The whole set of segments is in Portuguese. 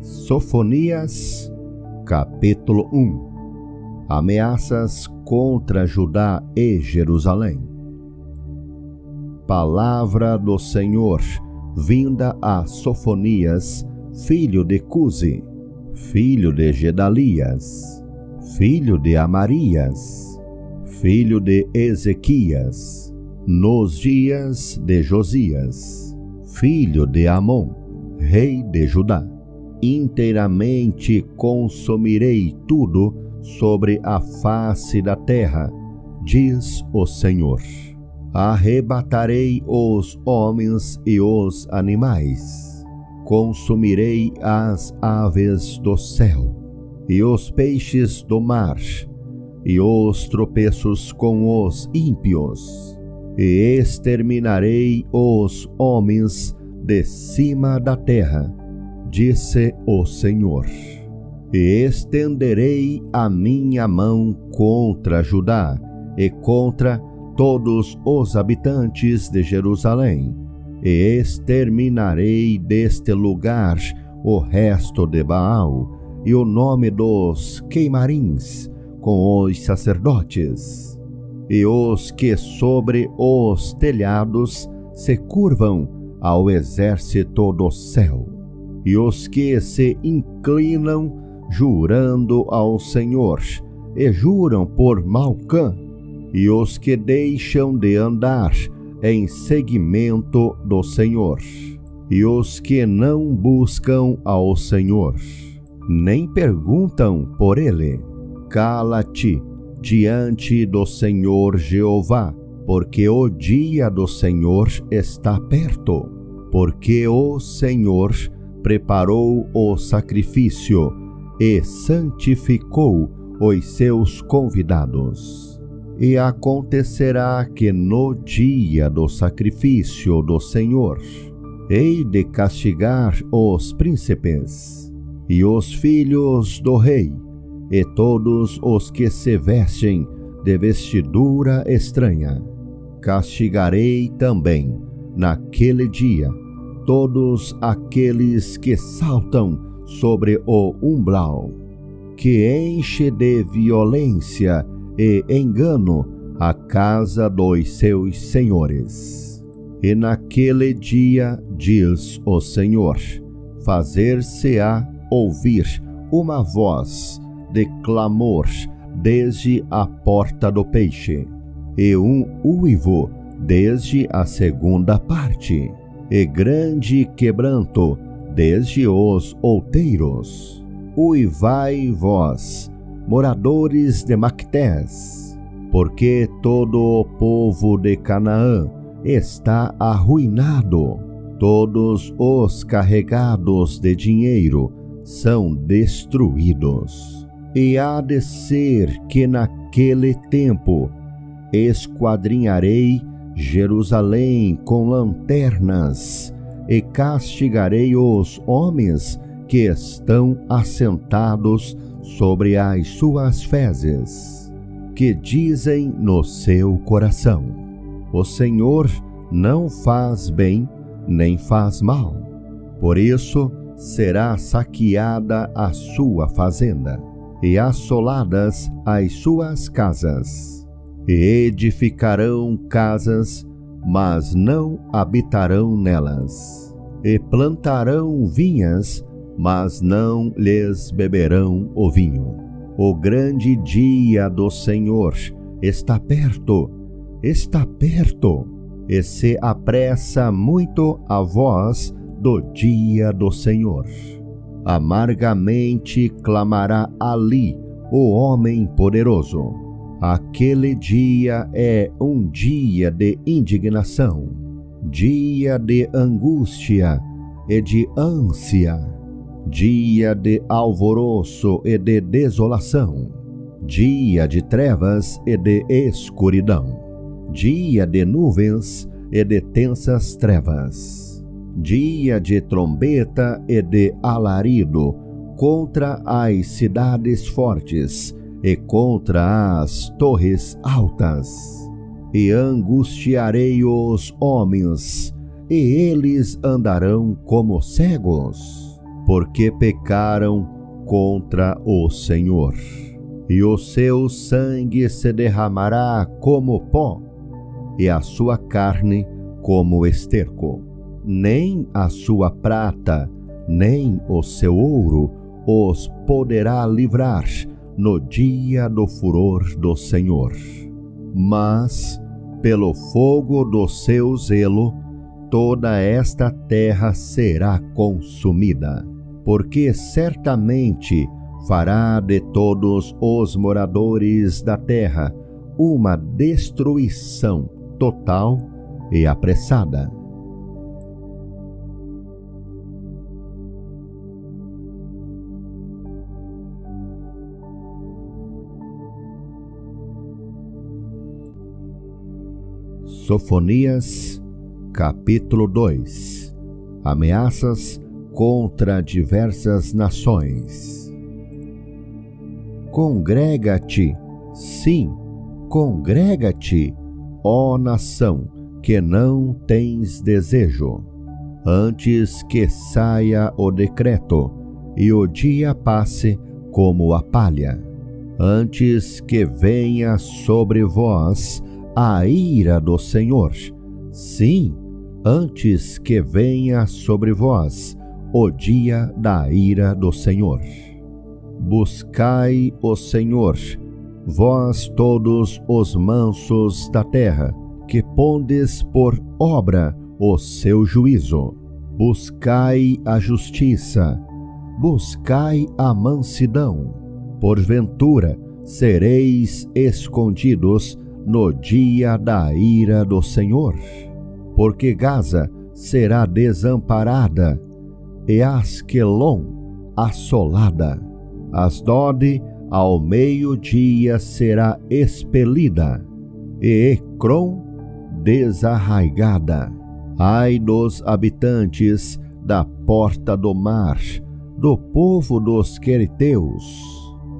Sofonias, capítulo 1. Ameaças contra Judá e Jerusalém. Palavra do Senhor, vinda a Sofonias, filho de Cusi, filho de Gedalias, filho de Amarias, filho de Ezequias, nos dias de Josias, filho de Amon, rei de Judá. Inteiramente consumirei tudo sobre a face da terra, diz o Senhor. Arrebatarei os homens e os animais, consumirei as aves do céu, e os peixes do mar, e os tropeços com os ímpios, e exterminarei os homens de cima da terra, disse o Senhor. E estenderei a minha mão contra Judá e contra todos os habitantes de Jerusalém, e exterminarei deste lugar o resto de Baal e o nome dos queimarins com os sacerdotes, e os que sobre os telhados se curvam ao exército do céu, e os que se inclinam jurando ao Senhor, e juram por Malcã, e os que deixam de andar em seguimento do Senhor, e os que não buscam ao Senhor, nem perguntam por ele. Cala-te diante do Senhor Jeová, porque o dia do Senhor está perto, porque o Senhor preparou o sacrifício e santificou os seus convidados. E acontecerá que no dia do sacrifício do Senhor, hei de castigar os príncipes, e os filhos do rei, e todos os que se vestem de vestidura estranha. Castigarei também, naquele dia, todos aqueles que saltam sobre o umbral, que enche de violência e engano a casa dos seus senhores. E naquele dia, diz o Senhor, fazer-se-á ouvir uma voz de clamor desde a porta do peixe, e um uivo desde a segunda parte, e grande quebranto desde os outeiros. Uivai vós, moradores de Mactés, porque todo o povo de Canaã está arruinado, todos os carregados de dinheiro são destruídos. E há de ser que naquele tempo esquadrinharei Jerusalém com lanternas, e castigarei os homens que estão assentados sobre as suas fezes, que dizem no seu coração: o Senhor não faz bem, nem faz mal. Por isso será saqueada a sua fazenda, e assoladas as suas casas. E edificarão casas, mas não habitarão nelas. E plantarão vinhas, mas não lhes beberão o vinho. O grande dia do Senhor está perto, e se apressa muito a voz do dia do Senhor. Amargamente clamará ali o homem poderoso. Aquele dia é um dia de indignação, dia de angústia e de ânsia, dia de alvoroço e de desolação, dia de trevas e de escuridão, dia de nuvens e de tensas trevas, dia de trombeta e de alarido contra as cidades fortes e contra as torres altas. E angustiarei os homens, e eles andarão como cegos. porque pecaram contra o Senhor. E o seu sangue se derramará como pó, e a sua carne como esterco. Nem a sua prata, nem o seu ouro os poderá livrar no dia do furor do Senhor. Mas, pelo fogo do seu zelo, toda esta terra será consumida, porque certamente fará de todos os moradores da terra uma destruição total e apressada. Sofonias, capítulo 2. Ameaças contra diversas nações. Congrega-te, sim, congrega-te, ó nação, que não tens desejo, antes que saia o decreto e o dia passe como a palha, antes que venha sobre vós a ira do Senhor, sim, antes que venha sobre vós o dia da ira do Senhor. Buscai o Senhor, vós todos os mansos da terra, que pondes por obra o seu juízo. Buscai a justiça, buscai a mansidão. Porventura sereis escondidos no dia da ira do Senhor, porque Gaza será desamparada e Asquelon assolada. Asdod ao meio-dia será expelida e Ecrom desarraigada. Ai dos habitantes da porta do mar, do povo dos queriteus.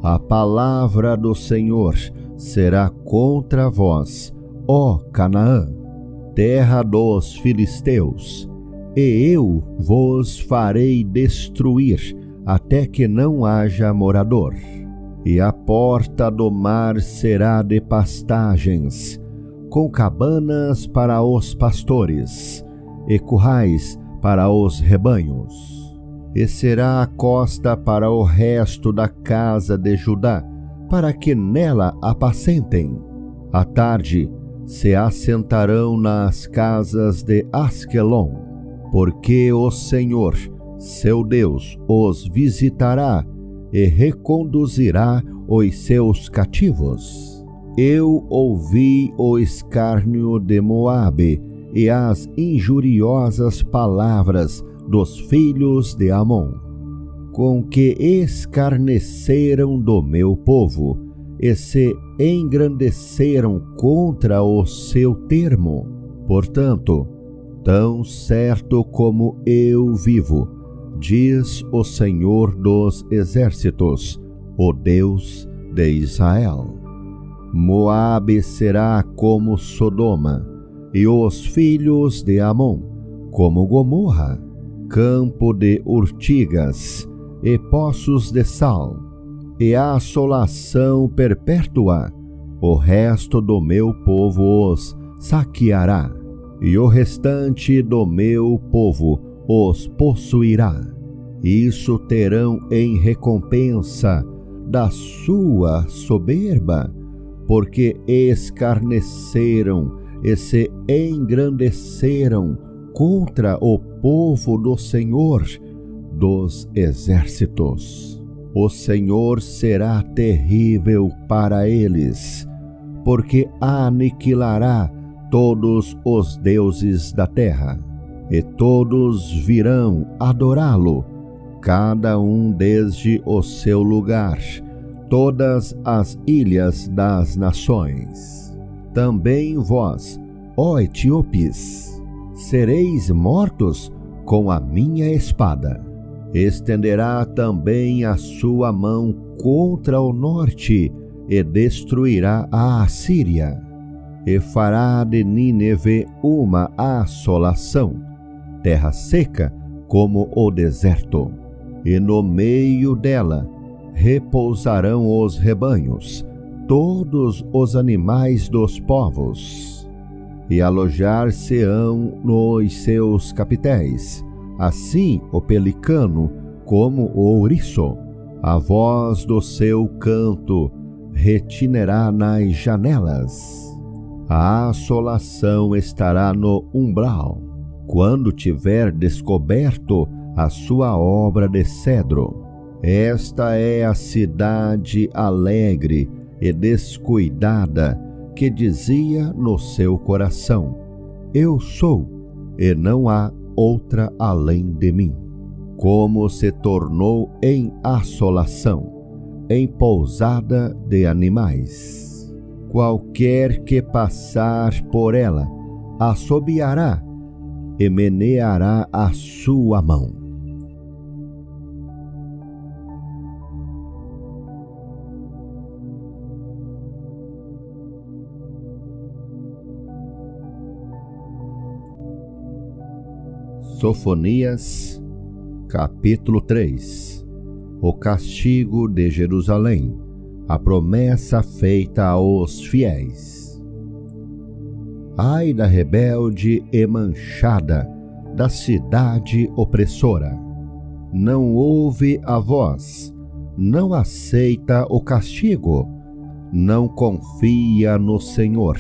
A palavra do Senhor será contra vós, ó Canaã, terra dos filisteus, e eu vos farei destruir até que não haja morador. E a porta do mar será de pastagens, com cabanas para os pastores, e currais para os rebanhos. E será a costa para o resto da casa de Judá, para que nela apacentem. À tarde se assentarão nas casas de Asquelon, porque o Senhor, seu Deus, os visitará e reconduzirá os seus cativos. Eu ouvi o escárnio de Moabe e as injuriosas palavras dos filhos de Amon, com que escarneceram do meu povo e se engrandeceram contra o seu termo. Portanto, tão certo como eu vivo, diz o Senhor dos Exércitos, o Deus de Israel, Moabe será como Sodoma, e os filhos de Amon como Gomorra, campo de urtigas e poços de sal, e a assolação perpétua. O resto do meu povo os saqueará, e o restante do meu povo os possuirá. Isso terão em recompensa da sua soberba, porque escarneceram e se engrandeceram contra o povo do Senhor dos Exércitos. O Senhor será terrível para eles, porque aniquilará todos os deuses da terra, e todos virão adorá-lo, cada um desde o seu lugar, todas as ilhas das nações. Também vós, ó etíopes, sereis mortos com a minha espada. Estenderá também a sua mão contra o norte e destruirá a Assíria, e fará de Nínive uma assolação, terra seca como o deserto. e no meio dela repousarão os rebanhos, todos os animais dos povos, e alojar-se-ão nos seus capitéis, assim o pelicano como o ouriço. A voz do seu canto retinerá nas janelas. A assolação estará no umbral, quando tiver descoberto a sua obra de cedro. Esta é a cidade alegre e descuidada, que dizia no seu coração: Eu sou, e não há outra além de mim. Como se tornou em assolação, em pousada de animais. Qualquer que passar por ela assobiará e meneará a sua mão. Sofonias, capítulo 3. O castigo de Jerusalém, a promessa feita aos fiéis. Ai da rebelde e manchada, da cidade opressora! Não ouve a voz, não aceita o castigo, não confia no Senhor,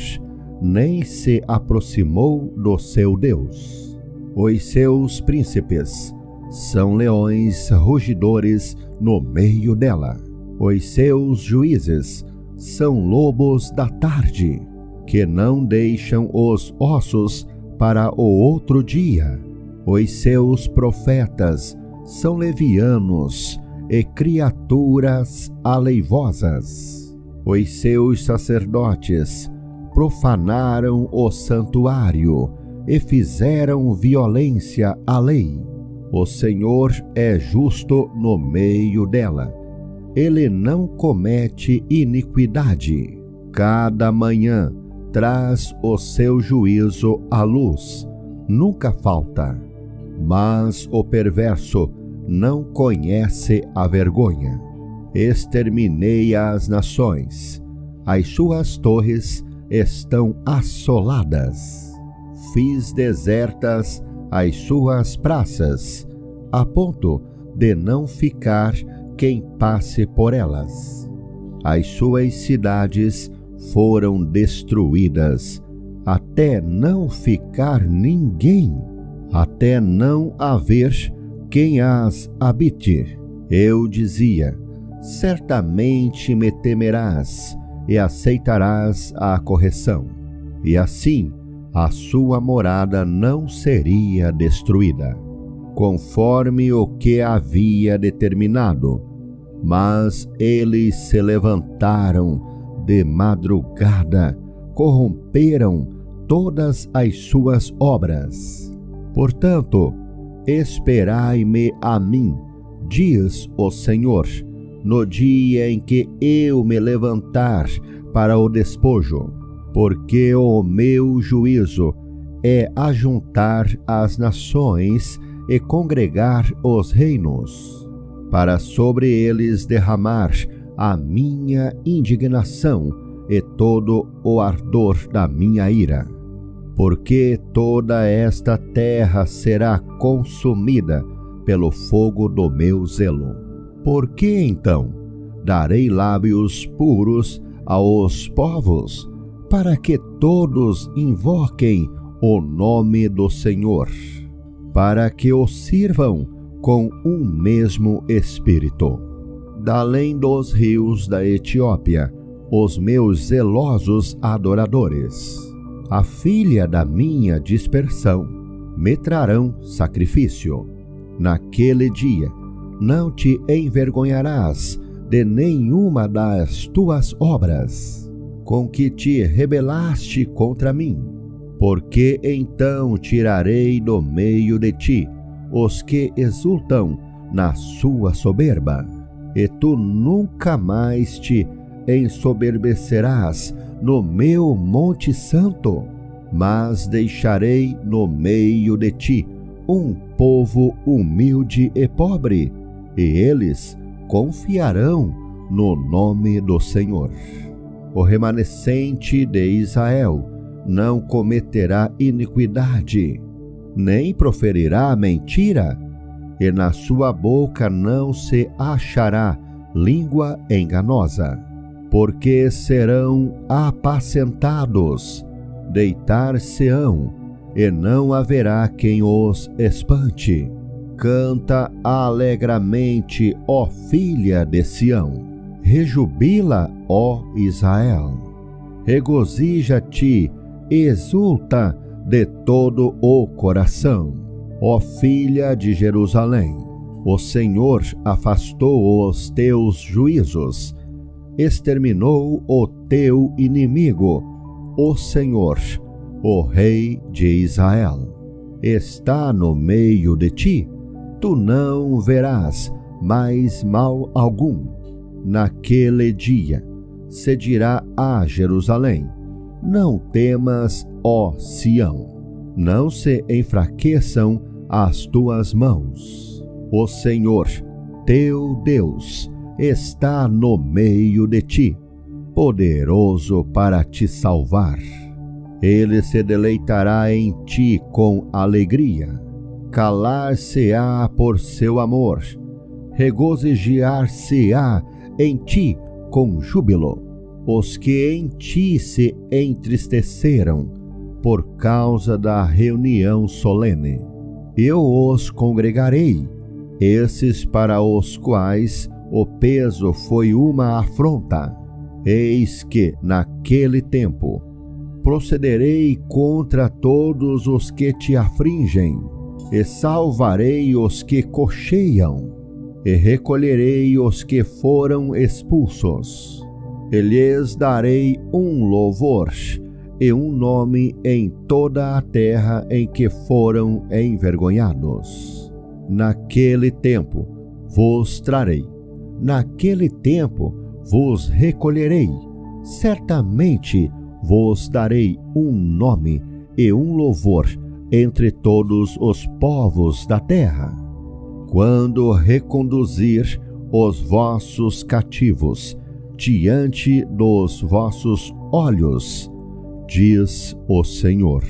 nem se aproximou do seu Deus. Os seus príncipes são leões rugidores no meio dela. Os seus juízes são lobos da tarde, que não deixam os ossos para o outro dia. Os seus profetas são levianos e criaturas aleivosas. Os seus sacerdotes profanaram o santuário e fizeram violência à lei. O Senhor é justo no meio dela. Ele não comete iniquidade. Cada manhã traz o seu juízo à luz. Nunca falta. Mas o perverso não conhece a vergonha. Exterminei as nações. As suas torres estão assoladas. Fiz desertas as suas praças, a ponto de não ficar quem passe por elas. As suas cidades foram destruídas, até não ficar ninguém, até não haver quem as habite. Eu dizia: certamente me temerás e aceitarás a correção, e assim a sua morada não seria destruída, conforme o que havia determinado. Mas eles se levantaram de madrugada, corromperam todas as suas obras. Portanto, esperai-me a mim, diz o Senhor, no dia em que eu me levantar para o despojo. Porque o meu juízo é ajuntar as nações e congregar os reinos, para sobre eles derramar a minha indignação e todo o ardor da minha ira. Porque toda esta terra será consumida pelo fogo do meu zelo. Por que então darei lábios puros aos povos, para que todos invoquem o nome do Senhor, para que o sirvam com um mesmo espírito? Da além dos rios da Etiópia, os meus zelosos adoradores, a filha da minha dispersão, me trarão sacrifício. Naquele dia não te envergonharás de nenhuma das tuas obras, com que te rebelaste contra mim, porque então tirarei do meio de ti os que exultam na sua soberba, e tu nunca mais te ensoberbecerás no meu monte santo, mas deixarei no meio de ti um povo humilde e pobre, e eles confiarão no nome do Senhor. O remanescente de Israel não cometerá iniquidade, nem proferirá mentira, e na sua boca não se achará língua enganosa, porque serão apacentados, deitar-se-ão, e não haverá quem os espante. Canta alegremente, ó filha de Sião, rejubila, ó Israel. Regozija-te, exulta de todo o coração, ó filha de Jerusalém. O Senhor afastou os teus juízos, exterminou o teu inimigo. O Senhor, o Rei de Israel, está no meio de ti. Tu não verás mais mal algum. Naquele dia se dirá a Jerusalém: não temas, ó Sião, não se enfraqueçam as tuas mãos. O Senhor, teu Deus, está no meio de ti, poderoso para te salvar. Ele se deleitará em ti com alegria, calar-se-á por seu amor, regozijar-se-á em ti com júbilo. Os que em ti se entristeceram por causa da reunião solene, eu os congregarei, esses para os quais o peso foi uma afronta. Eis que, naquele tempo, procederei contra todos os que te afligem, e salvarei os que cocheiam, e recolherei os que foram expulsos, e lhes darei um louvor e um nome em toda a terra em que foram envergonhados. Naquele tempo vos trarei, naquele tempo vos recolherei, certamente vos darei um nome e um louvor entre todos os povos da terra. Quando reconduzir os vossos cativos diante dos vossos olhos, diz o Senhor.